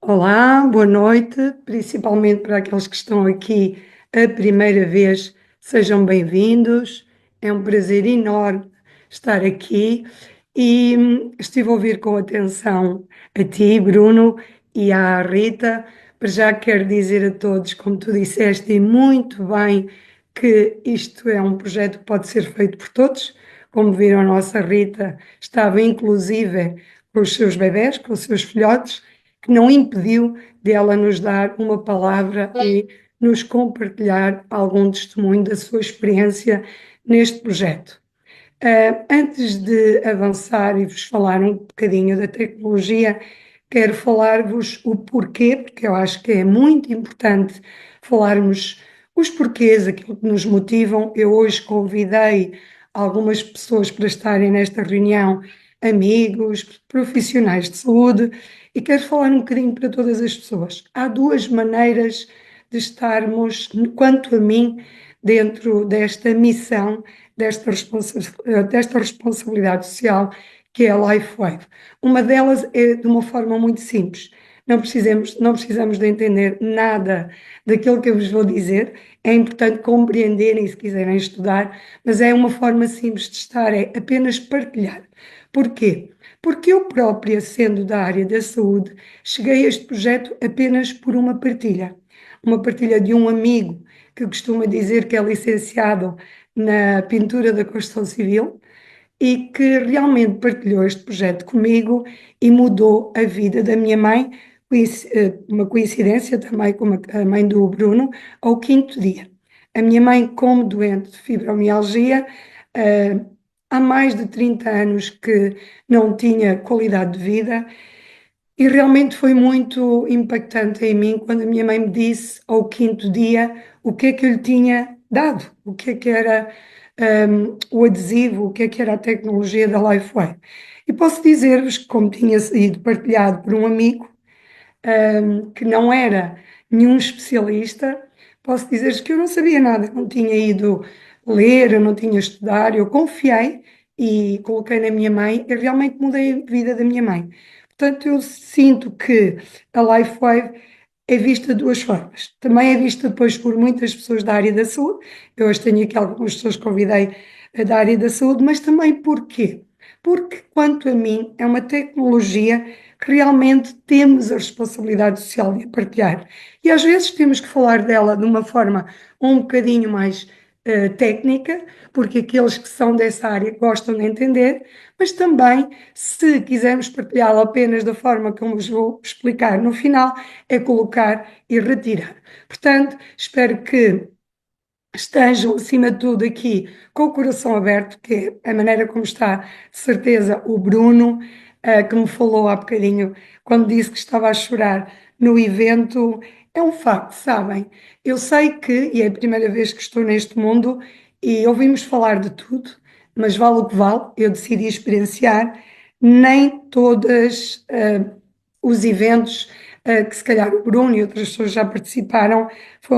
Olá, boa noite, principalmente para aqueles que estão aqui a primeira vez, sejam bem-vindos. É um prazer enorme estar aqui e estive a ouvir com atenção a ti, Bruno, e à Rita. Para já quero dizer a todos, como tu disseste, e muito bem, que isto é um projeto que pode ser feito por todos. Como viram, a nossa Rita estava inclusive com os seus bebés, com os seus filhotes, que não impediu de ela nos dar uma palavra e nos compartilhar algum testemunho da sua experiência neste projeto. Antes de avançar e vos falar um bocadinho da tecnologia, quero falar-vos o porquê, porque eu acho que é muito importante falarmos os porquês, aquilo que nos motivam. Eu hoje convidei algumas pessoas para estarem nesta reunião, amigos, profissionais de saúde, e quero falar um bocadinho para todas as pessoas. Há duas maneiras de estarmos, quanto a mim, dentro desta missão, desta responsabilidade social que é a LifeWave. Uma delas é de uma forma muito simples. Não precisamos de entender nada daquilo que eu vos vou dizer. É importante compreenderem se quiserem estudar, mas é uma forma simples de estar, é apenas partilhar. Porquê? Porque eu própria, sendo da área da saúde, cheguei a este projeto apenas por uma partilha. Uma partilha de um amigo que costuma dizer que é licenciado na pintura da construção civil e que realmente partilhou este projeto comigo e mudou a vida da minha mãe, uma coincidência também com a mãe do Bruno, ao quinto dia. A minha mãe, como doente de fibromialgia, eh, há mais de 30 anos que não tinha qualidade de vida e realmente foi muito impactante em mim quando a minha mãe me disse ao quinto dia o que é que eu lhe tinha dado, o que era o adesivo, o que era a tecnologia da Lifeway. E posso dizer-vos que, como tinha sido partilhado por um amigo, que não era nenhum especialista, posso dizer-vos que eu não sabia nada, não tinha ido ler, eu não tinha estudado, eu confiei e coloquei na minha mãe e realmente mudei a vida da minha mãe. Portanto, eu sinto que a LifeWave é vista de duas formas. Também é vista depois por muitas pessoas da área da saúde. Eu hoje tenho aqui algumas pessoas que convidei da área da saúde, mas também porquê? Porque, quanto a mim, é uma tecnologia que realmente temos a responsabilidade social de a partilhar. E às vezes temos que falar dela de uma forma um bocadinho mais técnica, porque aqueles que são dessa área gostam de entender, mas também, se quisermos partilhá-la apenas da forma como vos vou explicar no final, é colocar e retirar. Portanto, espero que estejam, acima de tudo, aqui com o coração aberto, que é a maneira como está, de certeza, o Bruno, que me falou há bocadinho, quando disse que estava a chorar no evento. É um facto, sabem? Eu sei que, e é a primeira vez que estou neste mundo, e ouvimos falar de tudo, mas vale o que vale, eu decidi experienciar. Nem todos os eventos que se calhar o Bruno e outras pessoas já participaram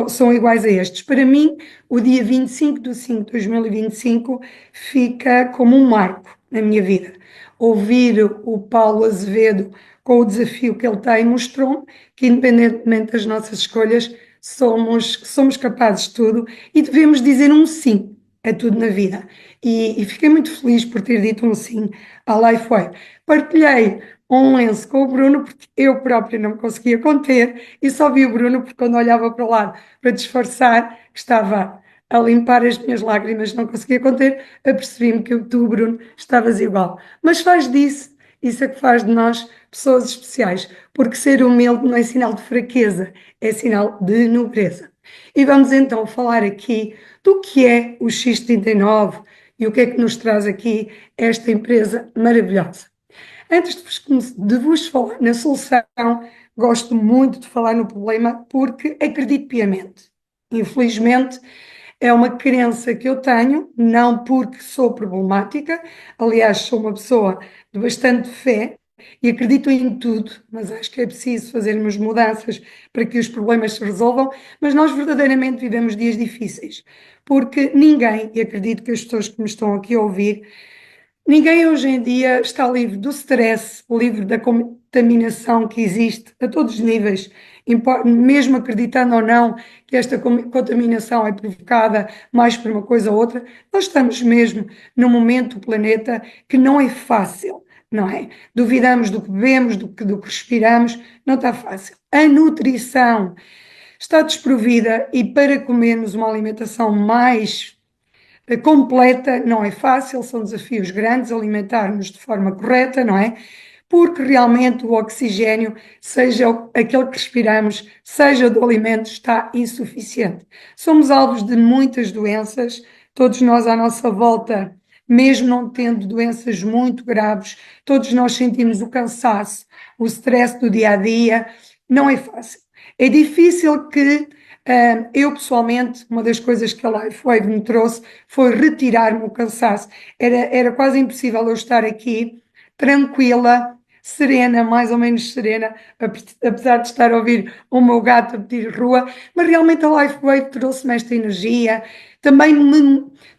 são iguais a estes. Para mim, o dia 25 de 5 de 2025 fica como um marco na minha vida. Ouvir o Paulo Azevedo com o desafio que ele tem mostrou que, independentemente das nossas escolhas, somos capazes de tudo e devemos dizer um sim a tudo na vida. E fiquei muito feliz por ter dito um sim à Lifeway. Partilhei um lenço com o Bruno, porque eu própria não me conseguia conter, e só vi o Bruno porque quando olhava para o lado para disfarçar, que estava a limpar as minhas lágrimas, não conseguia conter, apercebi-me que tu, Bruno, estavas igual. Mas faz disso, isso é que faz de nós pessoas especiais, porque ser humilde não é sinal de fraqueza, é sinal de nobreza. E vamos então falar aqui do que é o X39 e o que é que nos traz aqui esta empresa maravilhosa. Antes de vos falar na solução, gosto muito de falar no problema porque acredito piamente. Infelizmente, é uma crença que eu tenho, não porque sou problemática, aliás, sou uma pessoa de bastante fé e acredito em tudo, mas acho que é preciso fazermos mudanças para que os problemas se resolvam. Mas nós verdadeiramente vivemos dias difíceis, porque ninguém, e acredito que as pessoas que me estão aqui a ouvir, ninguém hoje em dia está livre do stress, livre contaminação que existe a todos os níveis, mesmo acreditando ou não que esta contaminação é provocada mais por uma coisa ou outra, nós estamos mesmo num momento do planeta que não é fácil, não é? Duvidamos do que bebemos, do que respiramos, não está fácil. A nutrição está desprovida e para comermos uma alimentação mais completa não é fácil, são desafios grandes alimentar-nos de forma correta, não é? Porque realmente o oxigênio, seja aquele que respiramos, seja do alimento, está insuficiente. Somos alvos de muitas doenças, todos nós à nossa volta, mesmo não tendo doenças muito graves, todos nós sentimos o cansaço, o stress do dia a dia, não é fácil. É difícil que eu, pessoalmente, uma das coisas que a LifeWave me trouxe foi retirar-me o cansaço. Era quase impossível eu estar aqui tranquila, serena, mais ou menos serena, apesar de estar a ouvir o meu gato a pedir rua, mas realmente a LifeWave trouxe-me esta energia, também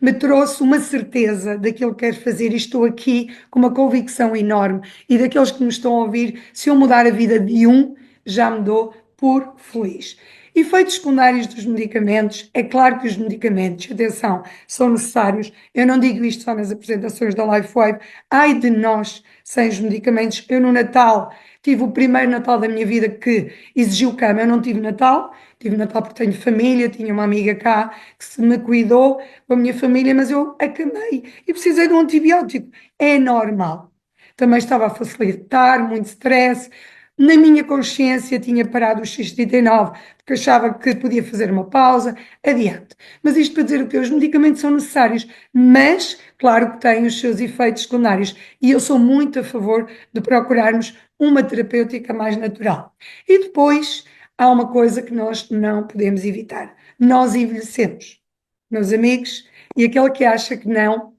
me trouxe uma certeza daquilo que quero fazer e estou aqui com uma convicção enorme. E daqueles que me estão a ouvir, se eu mudar a vida de um, já me dou por feliz. Efeitos secundários dos medicamentos, é claro que os medicamentos, atenção, são necessários. Eu não digo isto só nas apresentações da LifeWave. Ai de nós sem os medicamentos. Eu no Natal tive o primeiro Natal da minha vida que exigiu cama. Eu não tive Natal. Tive Natal porque tenho família, tinha uma amiga cá que se me cuidou com a minha família, mas eu acamei e precisei de um antibiótico. É normal. Também estava a facilitar, muito stress. Na minha consciência tinha parado os X39 porque achava que podia fazer uma pausa, adiante. Mas isto para dizer o que os medicamentos são necessários, mas claro que têm os seus efeitos secundários e eu sou muito a favor de procurarmos uma terapêutica mais natural. E depois há uma coisa que nós não podemos evitar. Nós envelhecemos, meus amigos, e aquele que acha que não,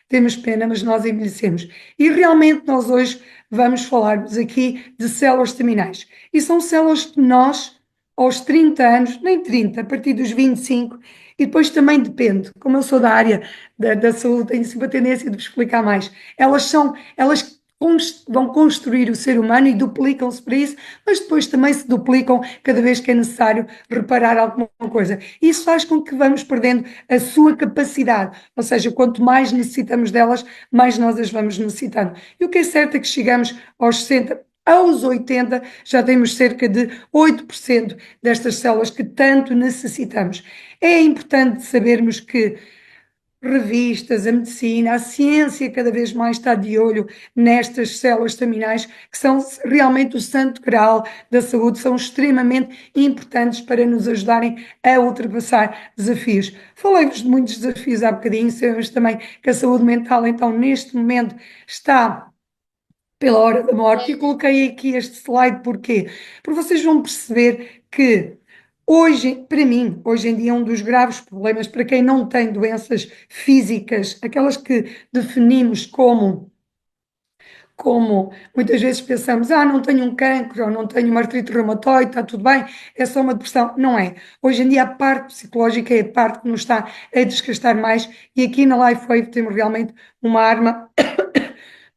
temos pena, mas nós envelhecemos. E realmente nós hoje vamos falar-vos aqui de células terminais. E são células que nós, aos 30 anos, nem 30, a partir dos 25, e depois também depende, como eu sou da área da saúde, tenho sempre a tendência de vos explicar mais. Elas vão construir o ser humano e duplicam-se para isso, mas depois também se duplicam cada vez que é necessário reparar alguma coisa. Isso faz com que vamos perdendo a sua capacidade, ou seja, quanto mais necessitamos delas, mais nós as vamos necessitando. E o que é certo é que chegamos aos 60, aos 80, já temos cerca de 8% destas células que tanto necessitamos. É importante sabermos que revistas, a medicina, a ciência cada vez mais está de olho nestas células terminais, que são realmente o santo graal da saúde, são extremamente importantes para nos ajudarem a ultrapassar desafios. Falei-vos de muitos desafios há bocadinho, sabemos também que a saúde mental, então, neste momento, está pela hora da morte. E coloquei aqui este slide porquê? Porque vocês vão perceber que hoje, para mim, hoje em dia, um dos graves problemas para quem não tem doenças físicas, aquelas que definimos como muitas vezes pensamos, não tenho um cancro, ou não tenho uma artrite reumatoide, está tudo bem, é só uma depressão. Não é. Hoje em dia a parte psicológica é a parte que nos está a desgastar mais e aqui na LifeWave temos realmente uma arma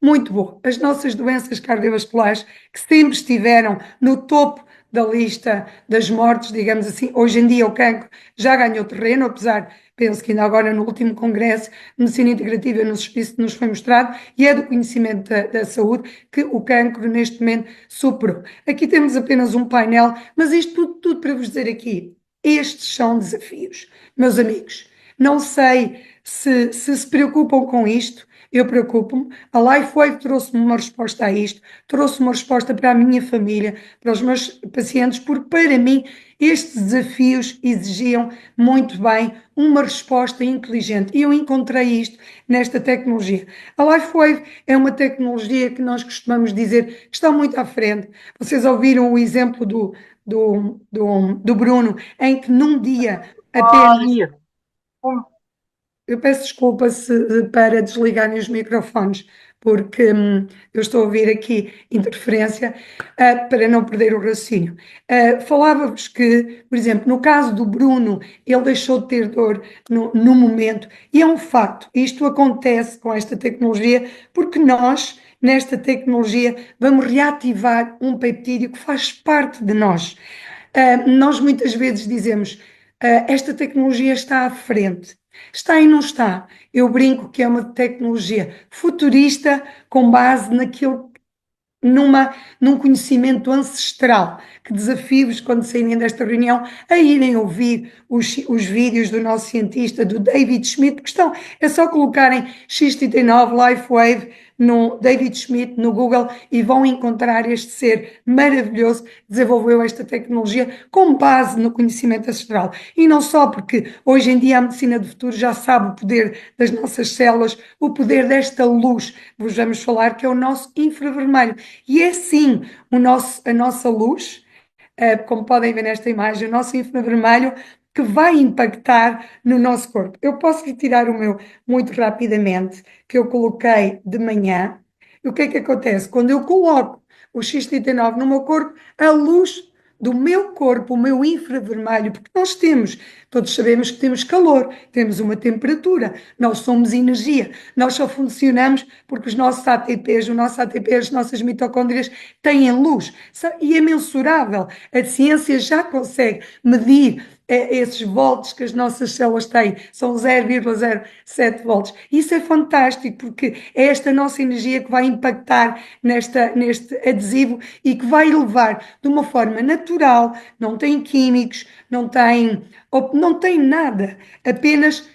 muito boa. As nossas doenças cardiovasculares, que sempre estiveram no topo da lista das mortes, digamos assim, hoje em dia o cancro já ganhou terreno, apesar, penso que ainda agora no último congresso de medicina integrativa isso nos foi mostrado, e é do conhecimento da saúde que o cancro neste momento superou. Aqui temos apenas um painel, mas isto tudo para vos dizer aqui, estes são desafios. Meus amigos, não sei se preocupam com isto, eu preocupo-me. A LifeWave trouxe-me uma resposta a isto, trouxe uma resposta para a minha família, para os meus pacientes, porque para mim estes desafios exigiam muito bem uma resposta inteligente. E eu encontrei isto nesta tecnologia. A LifeWave é uma tecnologia que nós costumamos dizer que está muito à frente. Vocês ouviram o exemplo do Bruno, em que num dia apenas. Eu peço desculpa para desligarem os microfones, porque eu estou a ouvir aqui interferência, para não perder o raciocínio. Falava-vos que, por exemplo, no caso do Bruno, ele deixou de ter dor no momento, e é um facto, isto acontece com esta tecnologia, porque nós, nesta tecnologia, vamos reativar um peptídeo que faz parte de nós. Nós muitas vezes dizemos, esta tecnologia está à frente. Está e não está. Eu brinco que é uma tecnologia futurista com base num conhecimento ancestral, que desafio-vos, quando saírem desta reunião, a irem ouvir os vídeos do nosso cientista, do David Schmidt, que é só colocarem X39 LifeWave no David Schmidt no Google e vão encontrar este ser maravilhoso que desenvolveu esta tecnologia com base no conhecimento ancestral. E não só, porque hoje em dia a medicina do futuro já sabe o poder das nossas células, o poder desta luz, vos vamos falar, que é o nosso infravermelho. E é sim a nossa luz, como podem ver nesta imagem, o nosso infravermelho, que vai impactar no nosso corpo. Eu posso retirar o meu muito rapidamente, que eu coloquei de manhã. E o que é que acontece? Quando eu coloco o X39 no meu corpo, a luz do meu corpo, o meu infravermelho, porque todos sabemos que temos calor, temos uma temperatura, nós somos energia, nós só funcionamos porque os nossos ATPs, as nossas mitocôndrias têm luz e é mensurável. A ciência já consegue medir esses volts que as nossas células têm, são 0,07 volts. Isso é fantástico, porque é esta nossa energia que vai impactar neste adesivo e que vai levar de uma forma natural, não tem químicos, não tem nada, apenas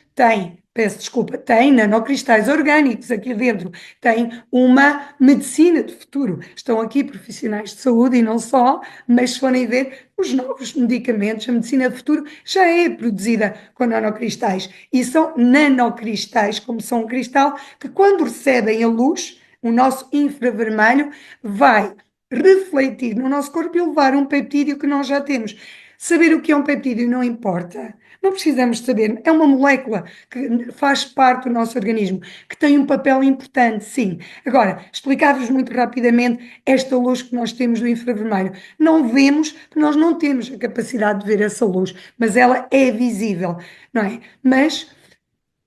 peço desculpa, tem nanocristais orgânicos aqui dentro, tem uma medicina de futuro. Estão aqui profissionais de saúde e não só, mas se forem ver os novos medicamentos, a medicina de futuro já é produzida com nanocristais. E são nanocristais, como são um cristal, que quando recebem a luz, o nosso infravermelho vai refletir no nosso corpo e levar um peptídeo que nós já temos. Saber o que é um peptídeo não importa. Não precisamos saber. É uma molécula que faz parte do nosso organismo, que tem um papel importante, sim. Agora, explicar-vos muito rapidamente esta luz que nós temos do infravermelho. Não vemos, porque nós não temos a capacidade de ver essa luz, mas ela é visível, não é? Mas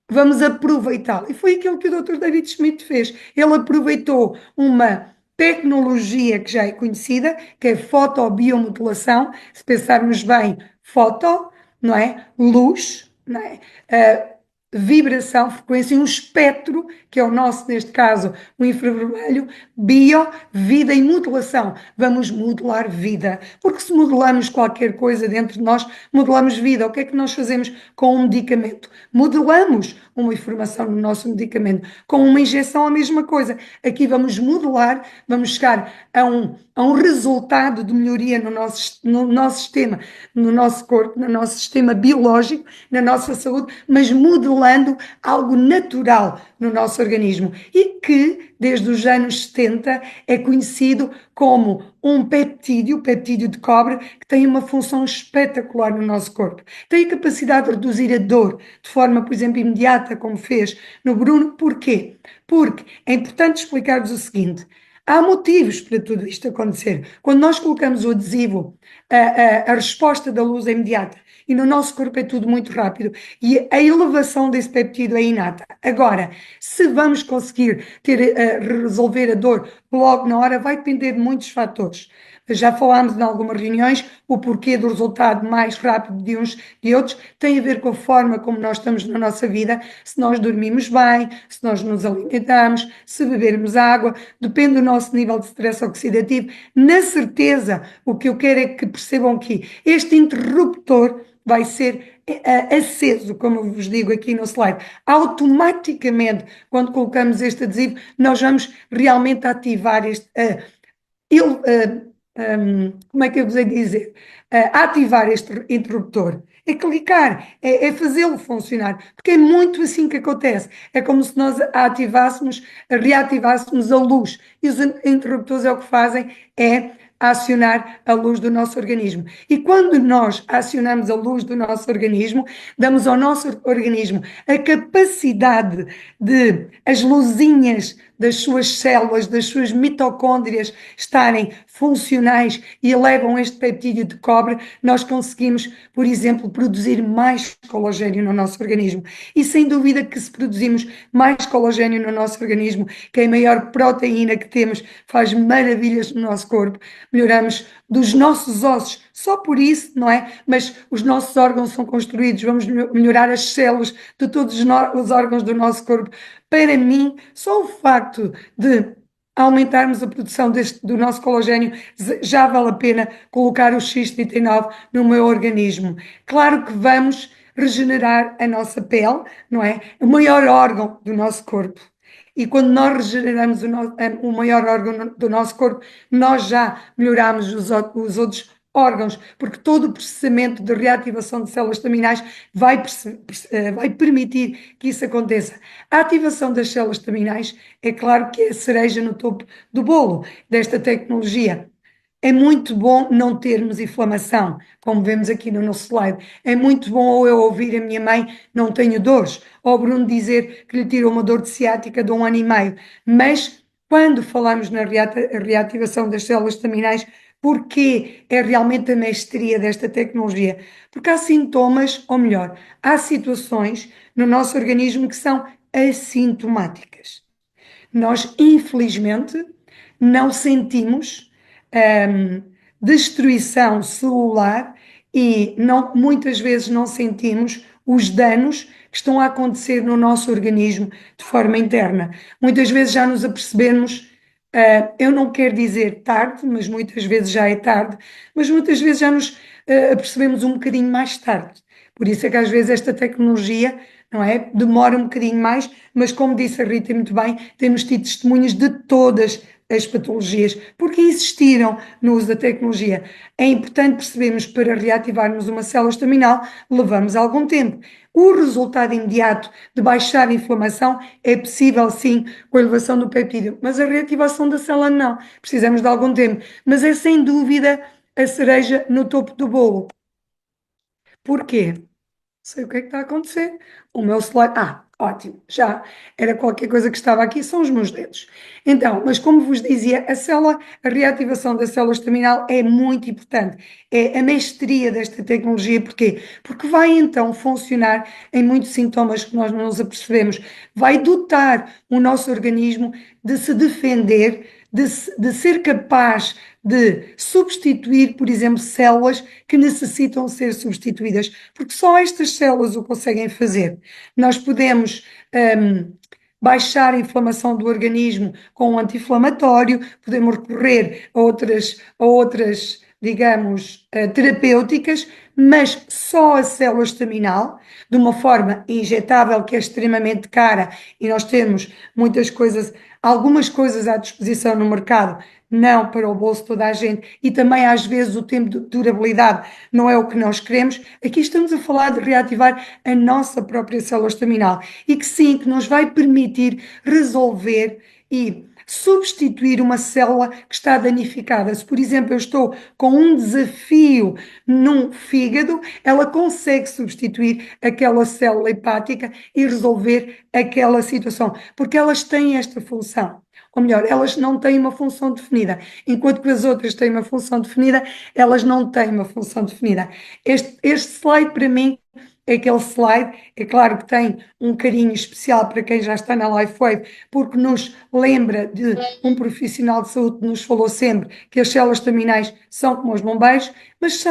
vamos aproveitá-la. E foi aquilo que o Dr. David Schmidt fez. Ele aproveitou uma tecnologia que já é conhecida, que é fotobiomodulação. Se pensarmos bem, foto, não é? Luz, não é? Vibração, frequência, um espectro, que é o nosso, neste caso, o infravermelho, vida e modulação. Vamos modelar vida, porque se modelamos qualquer coisa dentro de nós, modelamos vida. O que é que nós fazemos com um medicamento? Modelamos uma informação no nosso medicamento. Com uma injeção, a mesma coisa. Aqui vamos modelar, vamos chegar a um resultado de melhoria no nosso sistema, no nosso corpo, no nosso sistema biológico, na nossa saúde, mas modelando algo natural no nosso organismo e que, desde os anos 70, é conhecido como um peptídeo de cobre, que tem uma função espetacular no nosso corpo. Tem a capacidade de reduzir a dor de forma, por exemplo, imediata, como fez no Bruno. Porquê? Porque é importante explicar-vos o seguinte: há motivos para tudo isto acontecer. Quando nós colocamos o adesivo, a resposta da luz é imediata e no nosso corpo é tudo muito rápido e a elevação desse peptídeo é inata. Agora, se vamos conseguir resolver a dor logo na hora, vai depender de muitos fatores. Já falámos em algumas reuniões o porquê do resultado mais rápido de uns e outros, tem a ver com a forma como nós estamos na nossa vida, se nós dormimos bem, se nós nos alimentamos, se bebermos água, depende do nosso nível de stress oxidativo. Na certeza, o que eu quero é que percebam que este interruptor vai ser aceso, como eu vos digo aqui no slide. Automaticamente, quando colocamos este adesivo, nós vamos realmente ativar como é que eu vos hei de dizer? Ativar este interruptor. É clicar, é fazê-lo funcionar, porque é muito assim que acontece. É como se nós reativássemos a luz. E os interruptores é o que fazem, é a acionar a luz do nosso organismo. E quando nós acionamos a luz do nosso organismo, damos ao nosso organismo a capacidade de as luzinhas das suas células, das suas mitocôndrias estarem funcionais e elevam este peptídeo de cobre, nós conseguimos, por exemplo, produzir mais colagênio no nosso organismo. E sem dúvida que se produzimos mais colagênio no nosso organismo, que é a maior proteína que temos, faz maravilhas no nosso corpo, melhoramos dos nossos ossos, só por isso, não é? Mas os nossos órgãos são construídos, vamos melhorar as células de todos os órgãos do nosso corpo. Para mim, só o facto de aumentarmos a produção do nosso colagênio, já vale a pena colocar o X39 no meu organismo. Claro que vamos regenerar a nossa pele, não é? O maior órgão do nosso corpo. E quando nós regeneramos o maior órgão do nosso corpo, nós já melhoramos os outros órgãos, porque todo o processamento de reativação de células estaminais vai permitir que isso aconteça. A ativação das células estaminais é claro que é a cereja no topo do bolo desta tecnologia. É muito bom não termos inflamação, como vemos aqui no nosso slide. É muito bom ou eu ouvir a minha mãe, não tenho dores, ou o Bruno dizer que lhe tirou uma dor de ciática de 1 ano e meio. Mas quando falamos na reativação das células estaminais, porque é realmente a mestria desta tecnologia? Porque há sintomas, ou melhor, há situações no nosso organismo que são assintomáticas. Nós, infelizmente, não sentimos destruição celular e muitas vezes não sentimos os danos que estão a acontecer no nosso organismo de forma interna. Muitas vezes já nos apercebemos, eu não quero dizer tarde, mas muitas vezes já é tarde, mas muitas vezes já nos apercebemos um bocadinho mais tarde. Por isso é que às vezes esta tecnologia, não é? Demora um bocadinho mais, mas como disse a Rita muito bem, temos tido testemunhos de todas as patologias, porque existiram no uso da tecnologia. É importante percebermos que para reativarmos uma célula estaminal levamos algum tempo. O resultado imediato de baixar a inflamação é possível sim com a elevação do peptídeo, mas a reativação da célula não. Precisamos de algum tempo, mas é sem dúvida a cereja no topo do bolo. Porquê? Sei o que é que está a acontecer. O meu slide. Ótimo, já era qualquer coisa que estava aqui, são os meus dedos. Então, mas como vos dizia, a reativação da célula estaminal é muito importante. É a mestria desta tecnologia. Porquê? Porque vai então funcionar em muitos sintomas que nós não nos apercebemos. Vai dotar o nosso organismo de se defender, de ser capaz de substituir, por exemplo, células que necessitam ser substituídas, porque só estas células o conseguem fazer. Nós podemos baixar a inflamação do organismo com um anti-inflamatório, podemos recorrer a outras digamos, terapêuticas, mas só a célula estaminal, de uma forma injetável que é extremamente cara e nós temos muitas coisas, algumas coisas à disposição no mercado, não para o bolso de toda a gente e também às vezes o tempo de durabilidade não é o que nós queremos. Aqui estamos a falar de reativar a nossa própria célula estaminal e que sim, que nos vai permitir resolver e substituir uma célula que está danificada. Se, por exemplo, eu estou com um desafio num fígado, ela consegue substituir aquela célula hepática e resolver aquela situação, porque elas têm esta função. Ou melhor, elas não têm uma função definida. Enquanto que as outras têm uma função definida, elas não têm uma função definida. Este slide, para mim, é aquele slide, é claro que tem um carinho especial para quem já está na LifeWave, porque nos lembra de um profissional de saúde que nos falou sempre que as células estaminais são como os bombeiros, mas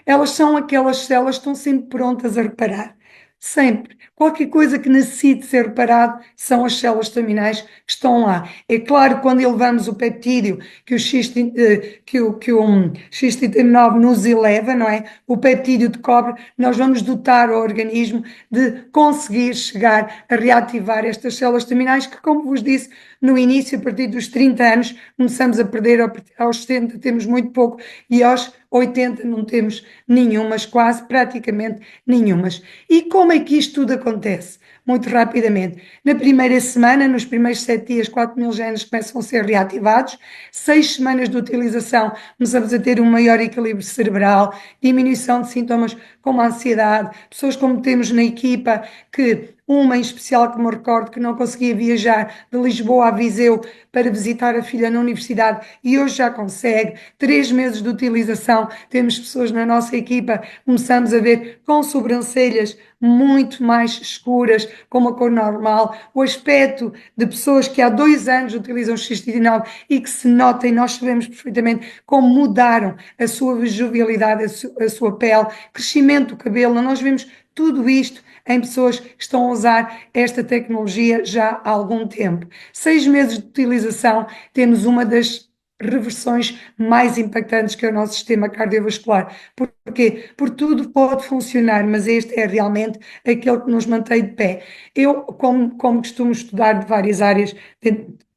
elas são aquelas células que estão sempre prontas a reparar. Sempre. Qualquer coisa que necessite ser reparado são as células estaminais que estão lá. É claro, quando elevamos o peptídeo, que o X39 nos eleva, não é? O peptídeo de cobre, nós vamos dotar o organismo de conseguir chegar a reativar estas células estaminais que, como vos disse, no início, a partir dos 30 anos, começamos a perder, aos 70 temos muito pouco e aos 80 não temos nenhumas, quase praticamente nenhumas. E como é que isto tudo acontece? Muito rapidamente. Na primeira semana, nos primeiros 7 dias, 4.000 genes começam a ser reativados. 6 semanas de utilização, começamos a ter um maior equilíbrio cerebral, diminuição de sintomas como a ansiedade, pessoas como temos na equipa, que uma em especial que me recordo que não conseguia viajar de Lisboa a Viseu para visitar a filha na universidade e hoje já consegue. 3 meses de utilização, temos pessoas na nossa equipa, começamos a ver com sobrancelhas muito mais escuras, com uma cor normal, o aspecto de pessoas que há 2 anos utilizam X-Titinol e que se notem, nós sabemos perfeitamente como mudaram a sua jovialidade, a sua pele, crescimento do cabelo, nós vemos tudo isto em pessoas que estão a usar esta tecnologia já há algum tempo. 6 meses de utilização, temos uma das reversões mais impactantes que é o nosso sistema cardiovascular. Porquê? Porque tudo pode funcionar, mas este é realmente aquele que nos mantém de pé. Eu, como costumo estudar de várias áreas,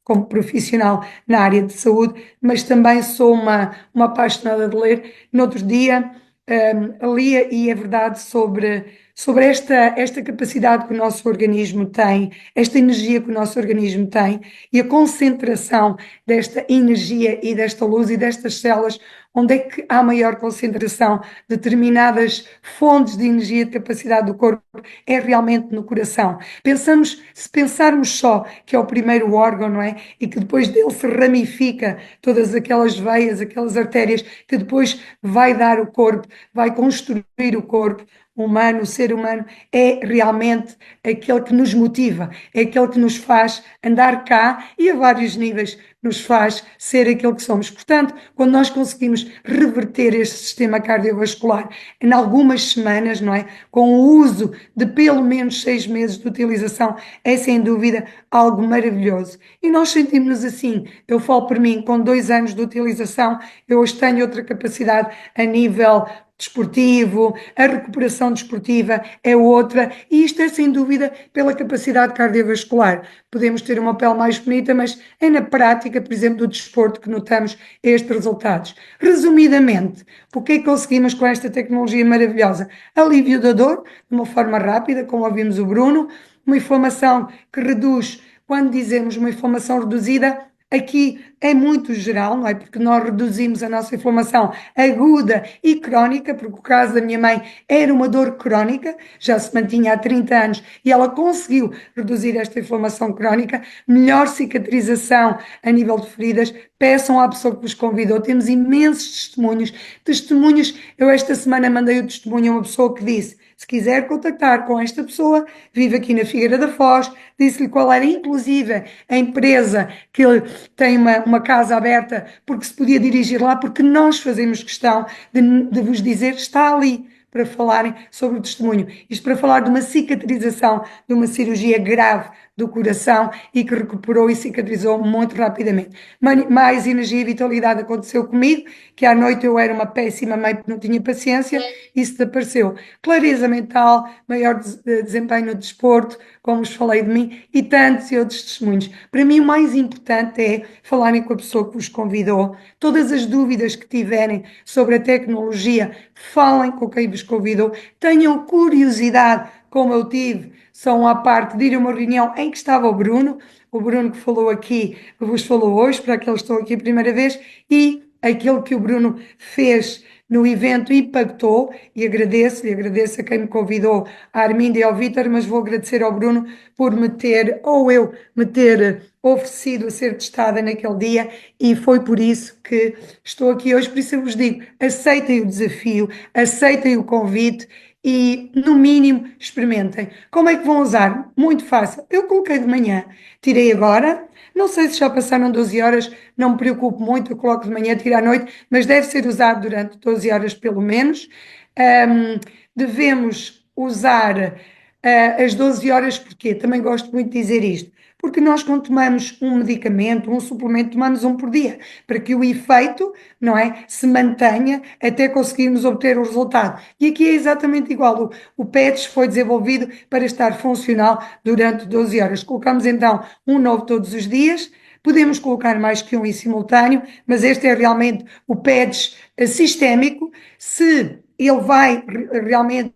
como profissional na área de saúde, mas também sou uma apaixonada de ler. No outro dia, lia, e é verdade, sobre esta capacidade que o nosso organismo tem, esta energia que o nosso organismo tem e a concentração desta energia e desta luz e destas células, onde é que há maior concentração de determinadas fontes de energia, de capacidade do corpo, é realmente no coração. Se pensarmos só que é o primeiro órgão, não é? E que depois dele se ramifica todas aquelas veias, aquelas artérias, que depois vai dar o corpo, vai construir o corpo humano, o ser humano, é realmente aquele que nos motiva, é aquele que nos faz andar cá e a vários níveis nos faz ser aquilo que somos. Portanto, quando nós conseguimos reverter este sistema cardiovascular em algumas semanas, não é? Com o uso de pelo menos 6 meses de utilização, é sem dúvida algo maravilhoso. E nós sentimos-nos assim. Eu falo por mim, com 2 anos de utilização, eu hoje tenho outra capacidade a nível desportivo, a recuperação desportiva é outra, e isto é sem dúvida pela capacidade cardiovascular. Podemos ter uma pele mais bonita, mas é na prática, por exemplo, do desporto que notamos estes resultados. Resumidamente, o que é que conseguimos com esta tecnologia maravilhosa? Alívio da dor, de uma forma rápida, como ouvimos o Bruno, uma inflamação que reduz, quando dizemos uma inflamação reduzida, aqui é muito geral, não é? Porque nós reduzimos a nossa inflamação aguda e crónica, porque o caso da minha mãe era uma dor crónica, já se mantinha há 30 anos e ela conseguiu reduzir esta inflamação crónica, melhor cicatrização a nível de feridas. Peçam à pessoa que vos convidou, temos imensos testemunhos. Eu esta semana mandei o testemunho a uma pessoa que disse: se quiser contactar com esta pessoa, vive aqui na Figueira da Foz, disse-lhe qual era, inclusive, a empresa que ele tem uma casa aberta, porque se podia dirigir lá, porque nós fazemos questão de vos dizer, está ali, para falarem sobre o testemunho. Isto para falar de uma cicatrização, de uma cirurgia grave do coração e que recuperou e cicatrizou muito rapidamente. Mais energia e vitalidade aconteceu comigo, que à noite eu era uma péssima mãe porque não tinha paciência, isso desapareceu. Clareza mental, maior desempenho no desporto, como vos falei de mim, e tantos outros testemunhos. Para mim, o mais importante é falarem com a pessoa que vos convidou. Todas as dúvidas que tiverem sobre a tecnologia, falem com quem vos convidou. Tenham curiosidade, como eu tive, são à parte de ir a uma reunião em que estava o Bruno que falou aqui, que vos falou hoje, para aqueles que estão aqui a primeira vez, e aquilo que o Bruno fez no evento impactou, e agradeço a quem me convidou, a Arminda e ao Vítor, mas vou agradecer ao Bruno por me ter oferecido a ser testada naquele dia, e foi por isso que estou aqui hoje. Por isso eu vos digo, aceitem o desafio, aceitem o convite e, no mínimo, experimentem. Como é que vão usar? Muito fácil. Eu coloquei de manhã, tirei agora. Não sei se já passaram 12 horas, não me preocupo muito, eu coloco de manhã, tiro à noite, mas deve ser usado durante 12 horas pelo menos. Devemos usar as 12 horas, porque também gosto muito de dizer isto, Porque nós, quando tomamos um medicamento, um suplemento, tomamos um por dia, para que o efeito, não é, se mantenha até conseguirmos obter o resultado. E aqui é exatamente igual. O PETS foi desenvolvido para estar funcional durante 12 horas. Colocamos então um novo todos os dias. Podemos colocar mais que um em simultâneo, mas este é realmente o PEDS sistémico. Se ele vai realmente,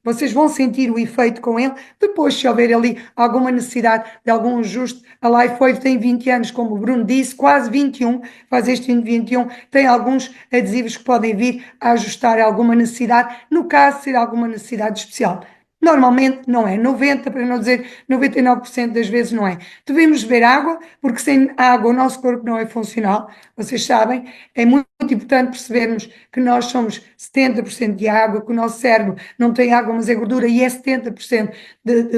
vocês vão sentir o efeito com ele. Depois, se houver ali alguma necessidade de algum ajuste, a Lifewave tem 20 anos, como o Bruno disse, quase 21, faz este ano de 21, tem alguns adesivos que podem vir a ajustar alguma necessidade, no caso de ser alguma necessidade especial. Normalmente não é, 90, para não dizer 99% das vezes não é. Devemos beber água, porque sem água o nosso corpo não é funcional, vocês sabem, é muito importante percebermos que nós somos 70% de água, que o nosso cérebro não tem água, mas é gordura, e é 70%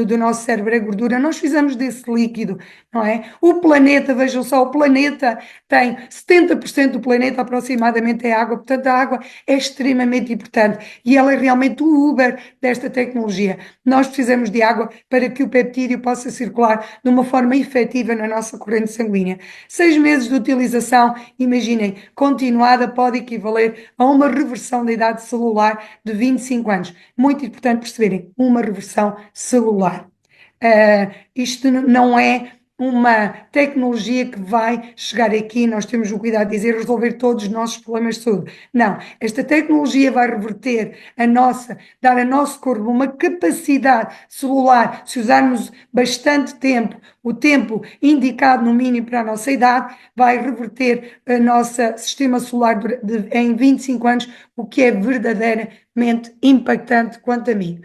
do nosso cérebro é gordura. Nós fizemos desse líquido, não é? O planeta, vejam só, o planeta tem 70% do planeta aproximadamente é água, portanto a água é extremamente importante e ela é realmente o Uber desta tecnologia. Nós precisamos de água para que o peptídeo possa circular de uma forma efetiva na nossa corrente sanguínea. 6 meses de utilização, imaginem, continuada, pode equivaler a uma reversão da idade celular de 25 anos. Muito importante perceberem, uma reversão celular. Isto não é uma tecnologia que vai chegar aqui, nós temos o cuidado de dizer, resolver todos os nossos problemas de saúde. Não, esta tecnologia vai reverter dar ao nosso corpo uma capacidade celular, se usarmos bastante tempo, o tempo indicado no mínimo para a nossa idade, vai reverter o nosso sistema solar em 25 anos, o que é verdadeiramente impactante quanto a mim.